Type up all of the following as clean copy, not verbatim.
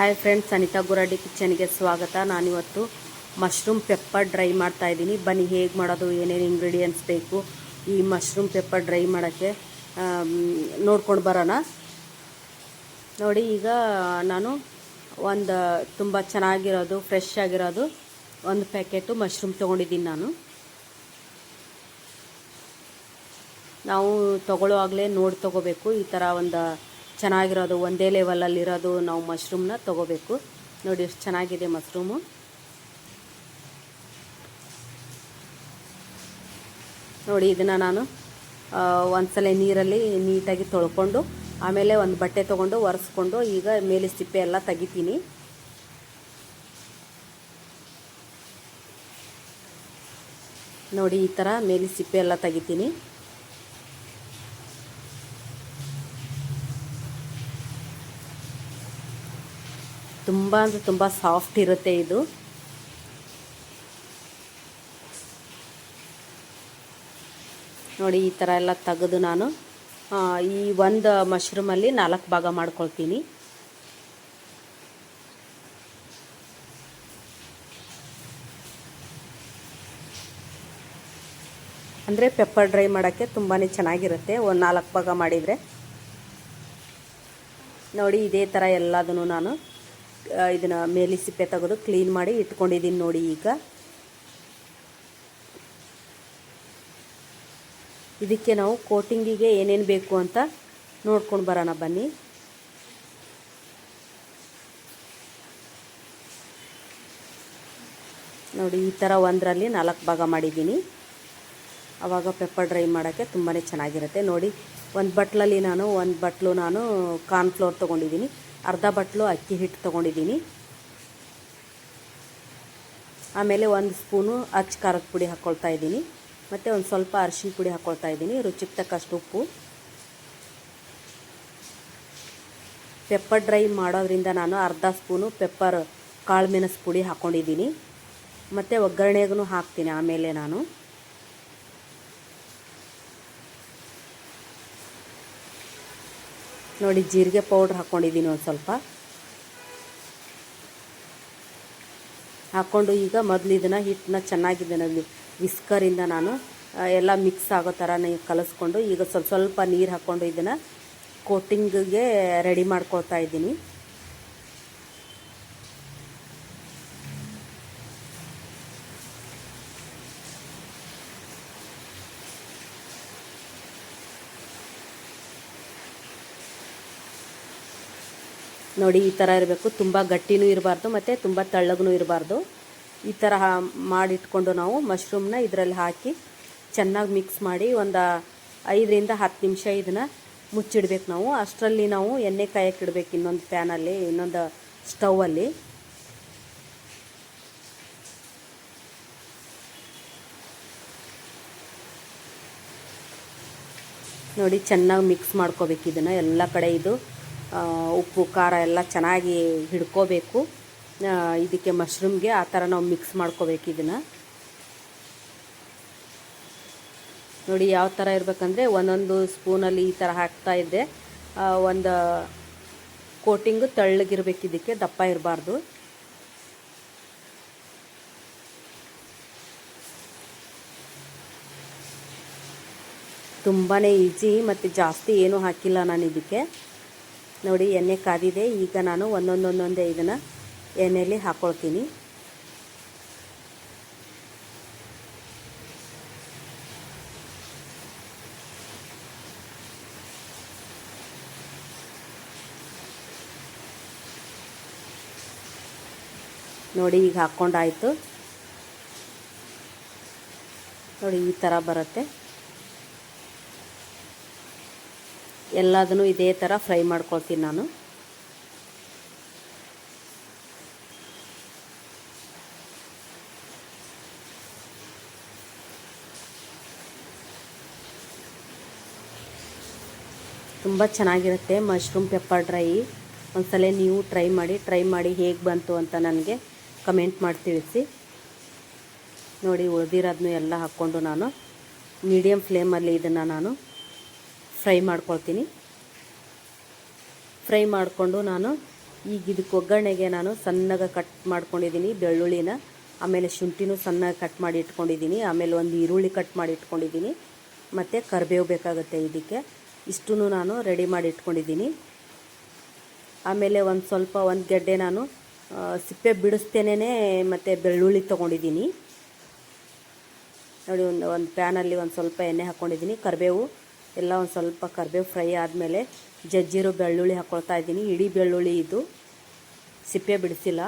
Hi friends, Anita ಗುರಾಡಿ ಕಿಚನ್ಗೆ ಸ್ವಾಗತ. ನಾನಿವತ್ತು mushroom pepper dry ಮಾಡ್ತಾಯಿದ್ದೀನಿ. ಬನ್ನಿ ಹೇಗೆ ಮಾಡೋದು, ಏನೇನು ಇಂಗ್ರೀಡಿಯೆಂಟ್ಸ್ ಬೇಕು ಈ ಮಶ್ರೂಮ್ ಪೆಪ್ಪರ್ ಡ್ರೈ ಮಾಡೋಕ್ಕೆ ನೋಡ್ಕೊಂಡು ಬರೋಣ. ನೋಡಿ, ಈಗ ನಾನು ಒಂದು ತುಂಬ ಚೆನ್ನಾಗಿರೋದು ಫ್ರೆಶ್ ಆಗಿರೋದು ಒಂದು ಪ್ಯಾಕೆಟು ಮಶ್ರೂಮ್ ತೊಗೊಂಡಿದ್ದೀನಿ. ನಾವು ತೊಗೊಳ್ಳುವಾಗಲೇ ನೋಡಿ ತೊಗೋಬೇಕು. ಈ ಥರ ಒಂದು ಚೆನ್ನಾಗಿರೋದು ಒಂದೇ ಲೆವೆಲಲ್ಲಿರೋದು ನಾವು ಮಶ್ರೂಮ್ನ ತೊಗೋಬೇಕು. ನೋಡಿ ಎಷ್ಟು ಚೆನ್ನಾಗಿದೆ ಮಶ್ರೂಮು. ನೋಡಿ, ಇದನ್ನು ನಾನು ಒಂದ್ಸಲ ನೀರಲ್ಲಿ ನೀಟಾಗಿ ತೊಳ್ಕೊಂಡು ಆಮೇಲೆ ಒಂದು ಬಟ್ಟೆ ತೊಗೊಂಡು ಒರೆಸ್ಕೊಂಡು ಈಗ ಮೇಲೆ ಸಿಪ್ಪೆ ಎಲ್ಲ ತೆಗಿತೀನಿ. ನೋಡಿ, ಈ ಥರ ಮೇಲೆ ಸಿಪ್ಪೆ ಎಲ್ಲ ತೆಗಿತೀನಿ. ತುಂಬ ಅಂದರೆ ತುಂಬ ಸಾಫ್ಟ್ ಇರುತ್ತೆ ಇದು. ನೋಡಿ, ಈ ಥರ ಎಲ್ಲ ತೆಗೆದು ನಾನು ಈ ಒಂದು ಮಶ್ರೂಮಲ್ಲಿ 4 ಭಾಗ ಮಾಡ್ಕೊಳ್ತೀನಿ. ಅಂದರೆ ಪೆಪ್ಪರ್ ಡ್ರೈ ಮಾಡೋಕ್ಕೆ ತುಂಬಾ ಚೆನ್ನಾಗಿರುತ್ತೆ ಒಂದು 4 ಭಾಗ ಮಾಡಿದರೆ. ನೋಡಿ, ಇದೇ ಥರ ಎಲ್ಲದನ್ನು ನಾನು ಇದನ್ನು ಮೇಲೆ ಸಿಪ್ಪೆ ತೆಗೆದು ಕ್ಲೀನ್ ಮಾಡಿ ಇಟ್ಕೊಂಡಿದ್ದೀನಿ. ನೋಡಿ, ಈಗ ಇದಕ್ಕೆ ನಾವು ಕೋಟಿಂಗಿಗೆ ಏನೇನು ಬೇಕು ಅಂತ ನೋಡ್ಕೊಂಡು ಬರೋಣ ಬನ್ನಿ. ನೋಡಿ, ಈ ಥರ ಒಂದರಲ್ಲಿ 4 ಭಾಗ ಮಾಡಿದ್ದೀನಿ. ಆವಾಗ ಪೆಪ್ಪರ್ ಡ್ರೈ ಮಾಡೋಕ್ಕೆ ತುಂಬಾ ಚೆನ್ನಾಗಿರುತ್ತೆ. ನೋಡಿ, ಒಂದು ಬಟ್ಲು ನಾನು ಕಾರ್ನ್ಫ್ಲೋರ್ ತೊಗೊಂಡಿದ್ದೀನಿ, ಅರ್ಧ ಬಟ್ಲು ಅಕ್ಕಿ ಹಿಟ್ಟು ತೊಗೊಂಡಿದ್ದೀನಿ. ಆಮೇಲೆ 1 ಸ್ಪೂನು ಅಚ್ಚ ಖಾರದ ಪುಡಿ ಹಾಕ್ಕೊಳ್ತಾ ಇದ್ದೀನಿ. ಮತ್ತು ಒಂದು ಸ್ವಲ್ಪ ಅರಿಶಿನ ಪುಡಿ ಹಾಕ್ಕೊಳ್ತಾ ಇದ್ದೀನಿ, ರುಚಿಗೆ ತಕ್ಕಷ್ಟು ಉಪ್ಪು. ಪೆಪ್ಪರ್ ಡ್ರೈ ಮಾಡೋದ್ರಿಂದ ನಾನು ಅರ್ಧ ಸ್ಪೂನು ಪೆಪ್ಪರ್ ಕಾಳು ಮೆಣಸು ಪುಡಿ ಹಾಕ್ಕೊಂಡಿದ್ದೀನಿ. ಮತ್ತು ಒಗ್ಗರಣೆಗೂ ಹಾಕ್ತೀನಿ ಆಮೇಲೆ ನಾನು. ನೋಡಿ, ಜೀರಿಗೆ ಪೌಡ್ರ್ ಹಾಕ್ಕೊಂಡಿದ್ದೀನಿ ಒಂದು ಸ್ವಲ್ಪ ಹಾಕ್ಕೊಂಡು ಈಗ ಮೊದಲು ಇದನ್ನು ಹಿಟ್ಟನ್ನ ಚೆನ್ನಾಗಿ ಇದರಲ್ಲಿ ವಿಸ್ಕರಿಂದ ನಾನು ಎಲ್ಲ ಮಿಕ್ಸ್ ಆಗೋ ಥರ ಕಲಿಸ್ಕೊಂಡು ಈಗ ಸ್ವಲ್ಪ ನೀರು ಹಾಕ್ಕೊಂಡು ಇದನ್ನು ಕೋಟಿಂಗಿಗೆ ರೆಡಿ ಮಾಡ್ಕೊಳ್ತಾ ಇದ್ದೀನಿ. ನೋಡಿ, ಈ ಥರ ಇರಬೇಕು. ತುಂಬ ಗಟ್ಟಿನೂ ಇರಬಾರ್ದು ಮತ್ತು ತುಂಬ ತೆಳ್ಳಗೂ ಇರಬಾರ್ದು. ಈ ಥರ ಮಾಡಿಟ್ಕೊಂಡು ನಾವು ಮಶ್ರೂಮ್ನ ಇದರಲ್ಲಿ ಹಾಕಿ ಚೆನ್ನಾಗಿ ಮಿಕ್ಸ್ ಮಾಡಿ ಒಂದು 5ರಿಂದ 10 ನಿಮಿಷ ಇದನ್ನು ಮುಚ್ಚಿಡ್ಬೇಕು ನಾವು. ಅಷ್ಟರಲ್ಲಿ ನಾವು ಎಣ್ಣೆ ಕಾಯಕ್ಕೆ ಇಡಬೇಕು ಇನ್ನೊಂದು ಪ್ಯಾನಲ್ಲಿ, ಇನ್ನೊಂದು ಸ್ಟೌವಲ್ಲಿ. ನೋಡಿ, ಚೆನ್ನಾಗಿ ಮಿಕ್ಸ್ ಮಾಡ್ಕೋಬೇಕು ಇದನ್ನು ಎಲ್ಲ ಕಡೆ. ಇದು ಉಪ್ಪು ಖಾರ ಎಲ್ಲ ಚೆನ್ನಾಗಿ ಹಿಡ್ಕೋಬೇಕು ಇದಕ್ಕೆ ಮಶ್ರೂಮ್ಗೆ. ಆ ಥರ ನಾವು ಮಿಕ್ಸ್ ಮಾಡ್ಕೋಬೇಕು ಇದನ್ನು. ನೋಡಿ, ಯಾವ ಥರ ಇರಬೇಕಂದ್ರೆ ಒಂದೊಂದು ಸ್ಪೂನಲ್ಲಿ ಈ ಥರ ಹಾಕ್ತಾಯಿದ್ದೆ. ಒಂದು ಕೋಟಿಂಗು ತೆಳ್ಳಗಿರ್ಬೇಕು, ಇದಕ್ಕೆ ದಪ್ಪ ಇರಬಾರ್ದು. ತುಂಬಾ ಈಸಿ ಮತ್ತು ಜಾಸ್ತಿ ಏನೂ ಹಾಕಿಲ್ಲ ನಾನು ಇದಕ್ಕೆ. ನೋಡಿ, ಎಣ್ಣೆ ಕಾದಿದೆ. ಈಗ ನಾನು ಒಂದೊಂದೇ ಇದನ್ನು ಎಣ್ಣೆಯಲ್ಲಿ ಹಾಕ್ಕೊಳ್ತೀನಿ. ನೋಡಿ, ಈಗ ಹಾಕ್ಕೊಂಡಾಯಿತು. ನೋಡಿ, ಈ ಥರ ಬರುತ್ತೆ. ಎಲ್ಲದನ್ನು ಇದೇ ಥರ ಫ್ರೈ ಮಾಡ್ಕೊಳ್ತೀನಿ ನಾನು. ತುಂಬ ಚೆನ್ನಾಗಿರುತ್ತೆ ಮಶ್ರೂಮ್ ಪೆಪ್ಪರ್ ಡ್ರೈ. ಒಂದ್ಸಲ ನೀವು ಟ್ರೈ ಮಾಡಿ ಹೇಗೆ ಬಂತು ಅಂತ ನನಗೆ ಕಮೆಂಟ್ ಮಾಡಿ ತಿಳಿಸಿ. ನೋಡಿ, ಉಳಿದಿರೋದನ್ನು ಎಲ್ಲ ಹಾಕ್ಕೊಂಡು ನಾನು ಮೀಡಿಯಮ್ ಫ್ಲೇಮಲ್ಲಿ ಇದನ್ನು ನಾನು ಫ್ರೈ ಮಾಡ್ಕೊಳ್ತೀನಿ. ಫ್ರೈ ಮಾಡಿಕೊಂಡು ನಾನು ಈಗ ಇದಕ್ಕೆ ಒಗ್ಗರಣೆಗೆ ನಾನು ಸಣ್ಣಗೆ ಕಟ್ ಮಾಡ್ಕೊಂಡಿದ್ದೀನಿ ಬೆಳ್ಳುಳ್ಳಿನ, ಆಮೇಲೆ ಶುಂಠಿನೂ ಸಣ್ಣಗೆ ಕಟ್ ಮಾಡಿ ಇಟ್ಕೊಂಡಿದ್ದೀನಿ, ಆಮೇಲೆ ಒಂದು ಈರುಳ್ಳಿ ಕಟ್ ಮಾಡಿ ಇಟ್ಕೊಂಡಿದ್ದೀನಿ, ಮತ್ತು ಕರಿಬೇವು ಬೇಕಾಗುತ್ತೆ ಇದಕ್ಕೆ. ಇಷ್ಟೂ ನಾನು ರೆಡಿ ಮಾಡಿ ಇಟ್ಕೊಂಡಿದ್ದೀನಿ. ಆಮೇಲೆ ಒಂದು ಗೆಡ್ಡೆ ನಾನು ಸಿಪ್ಪೆ ಬಿಡಿಸ್ತೇನೆ ಮತ್ತು ಬೆಳ್ಳುಳ್ಳಿ ತೊಗೊಂಡಿದ್ದೀನಿ ನೋಡಿ. ಒಂದು ಪ್ಯಾನಲ್ಲಿ ಒಂದು ಸ್ವಲ್ಪ ಎಣ್ಣೆ ಹಾಕ್ಕೊಂಡಿದ್ದೀನಿ. ಕರಿಬೇವು ಎಲ್ಲ ಒಂದು ಸ್ವಲ್ಪ ಕರಿಬೇವು ಫ್ರೈ ಆದಮೇಲೆ ಜಜ್ಜಿರೋ ಬೆಳ್ಳುಳ್ಳಿ ಹಾಕ್ಕೊಳ್ತಾ ಇದ್ದೀನಿ. ಇಡೀ ಬೆಳ್ಳುಳ್ಳಿ ಇದು, ಸಿಪ್ಪೆ ಬಿಡಿಸಿಲ್ಲ.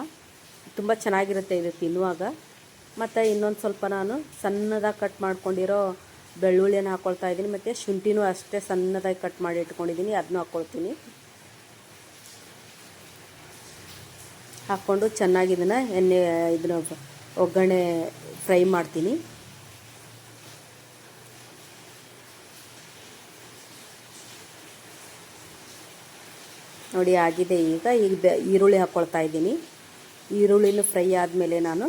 ತುಂಬ ಚೆನ್ನಾಗಿರುತ್ತೆ ಇದು ತಿನ್ನುವಾಗ. ಮತ್ತು ಇನ್ನೊಂದು ಸ್ವಲ್ಪ ನಾನು ಸಣ್ಣದಾಗಿ ಕಟ್ ಮಾಡ್ಕೊಂಡಿರೋ ಬೆಳ್ಳುಳ್ಳಿಯನ್ನು ಹಾಕ್ಕೊಳ್ತಾ ಇದ್ದೀನಿ, ಮತ್ತು ಶುಂಠಿನೂ ಅಷ್ಟೇ ಸಣ್ಣದಾಗಿ ಕಟ್ ಮಾಡಿ ಇಟ್ಕೊಂಡಿದ್ದೀನಿ, ಅದನ್ನೂ ಹಾಕ್ಕೊಳ್ತೀನಿ. ಹಾಕ್ಕೊಂಡು ಚೆನ್ನಾಗಿ ಇದನ್ನು ಒಗ್ಗರಣೆ ಫ್ರೈ ಮಾಡ್ತೀನಿ. ನೋಡಿ ಆಗಿದೆ. ಈಗ ಈರುಳ್ಳಿ ಹಾಕ್ಕೊಳ್ತಾ ಇದ್ದೀನಿ. ಈರುಳ್ಳಿನೂ ಫ್ರೈ ಆದಮೇಲೆ ನಾನು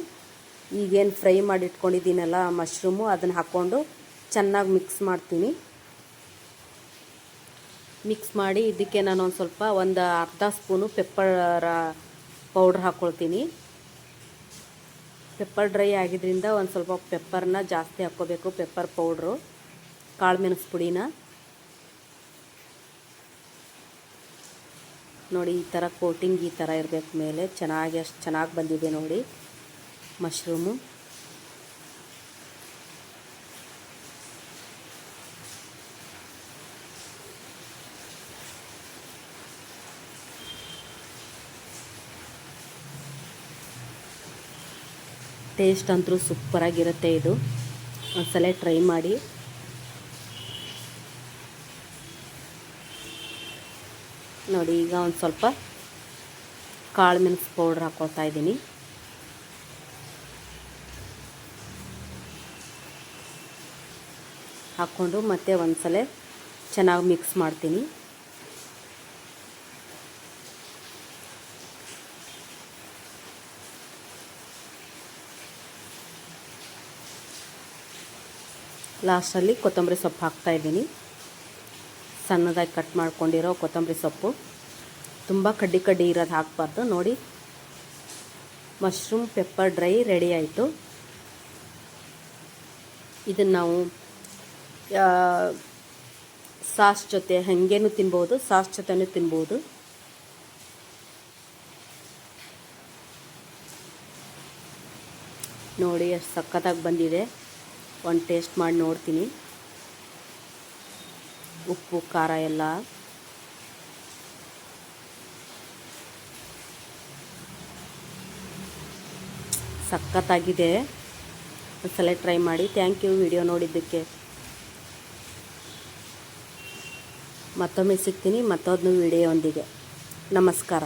ಈಗೇನು ಫ್ರೈ ಮಾಡಿ ಇಟ್ಕೊಂಡಿದ್ದೀನಲ್ಲ ಮಶ್ರೂಮು, ಅದನ್ನು ಹಾಕ್ಕೊಂಡು ಚೆನ್ನಾಗಿ ಮಿಕ್ಸ್ ಮಾಡ್ತೀನಿ. ಮಿಕ್ಸ್ ಮಾಡಿ ಇದಕ್ಕೆ ನಾನು ಒಂದು ಅರ್ಧ ಸ್ಪೂನು ಪೆಪ್ಪರ್ ಪೌಡ್ರ್ ಹಾಕ್ಕೊಳ್ತೀನಿ. ಪೆಪ್ಪರ್ ಡ್ರೈ ಆಗಿದ್ದರಿಂದ ಒಂದು ಸ್ವಲ್ಪ ಪೆಪ್ಪರ್ನ ಜಾಸ್ತಿ ಹಾಕ್ಕೋಬೇಕು, ಪೆಪ್ಪರ್ ಪೌಡ್ರು, ಕಾಳು ಮೆಣಸು ಪುಡಿನ. ನೋಡಿ ಈ ಥರ ಕೋಟಿಂಗ್ ಈ ಥರ ಇರಬೇಕು ಮೇಲೆ. ಅಷ್ಟು ಚೆನ್ನಾಗಿ ಬಂದಿದೆ ನೋಡಿ ಮಶ್ರೂಮು. ಟೇಸ್ಟ್ ಅಂತೂ ಸೂಪರಾಗಿರುತ್ತೆ ಇದು. ಒಂದ್ಸಲ ಟ್ರೈ ಮಾಡಿ. ನೋಡಿ ಈಗ ಒಂದು ಸ್ವಲ್ಪ ಕಾಳು ಮೆಣಸು ಪೌಡ್ರ್ ಹಾಕ್ಕೊಳ್ತಾ ಇದ್ದೀನಿ. ಹಾಕ್ಕೊಂಡು ಮತ್ತೆ ಒಂದ್ಸಲ ಚೆನ್ನಾಗಿ ಮಿಕ್ಸ್ ಮಾಡ್ತೀನಿ. ಲಾಸ್ಟಲ್ಲಿ ಕೊತ್ತಂಬರಿ ಸೊಪ್ಪು ಹಾಕ್ತಾಯಿದ್ದೀನಿ. ಸಣ್ಣದಾಗಿ ಕಟ್ ಮಾಡ್ಕೊಂಡಿರೋ ಕೊತ್ತಂಬರಿ ಸೊಪ್ಪು, ತುಂಬ ಕಡ್ಡಿ ಇರೋದು ಹಾಕಬಾರ್ದು. ನೋಡಿ ಮಶ್ರೂಮ್ ಪೆಪ್ಪರ್ ಡ್ರೈ ರೆಡಿ ಆಯಿತು. ಇದನ್ನು ನಾವು ಸಾಸ್ ಜೊತೆ ಹಾಗೇನೂ ತಿನ್ಬೋದು, ಸಾಸ್ ಜೊತೆನೂ ತಿನ್ಬೋದು. ನೋಡಿ ಎಷ್ಟು ಸಖತ್ತಾಗಿ ಬಂದಿದೆ. ಒಂದು ಟೇಸ್ಟ್ ಮಾಡಿ ನೋಡ್ತೀನಿ. ಉಪ್ಪು ಖಾರ ಎಲ್ಲ ಸಖತ್ತಾಗಿದೆ. ಒಂದ್ಸಲ ಟ್ರೈ ಮಾಡಿ. ಥ್ಯಾಂಕ್ ಯು ವಿಡಿಯೋ ನೋಡಿದ್ದಕ್ಕೆ. ಮತ್ತೊಮ್ಮೆ ಸಿಗ್ತೀನಿ ಮತ್ತೊಂದು ವಿಡಿಯೋದೊಂದಿಗೆ. ನಮಸ್ಕಾರ.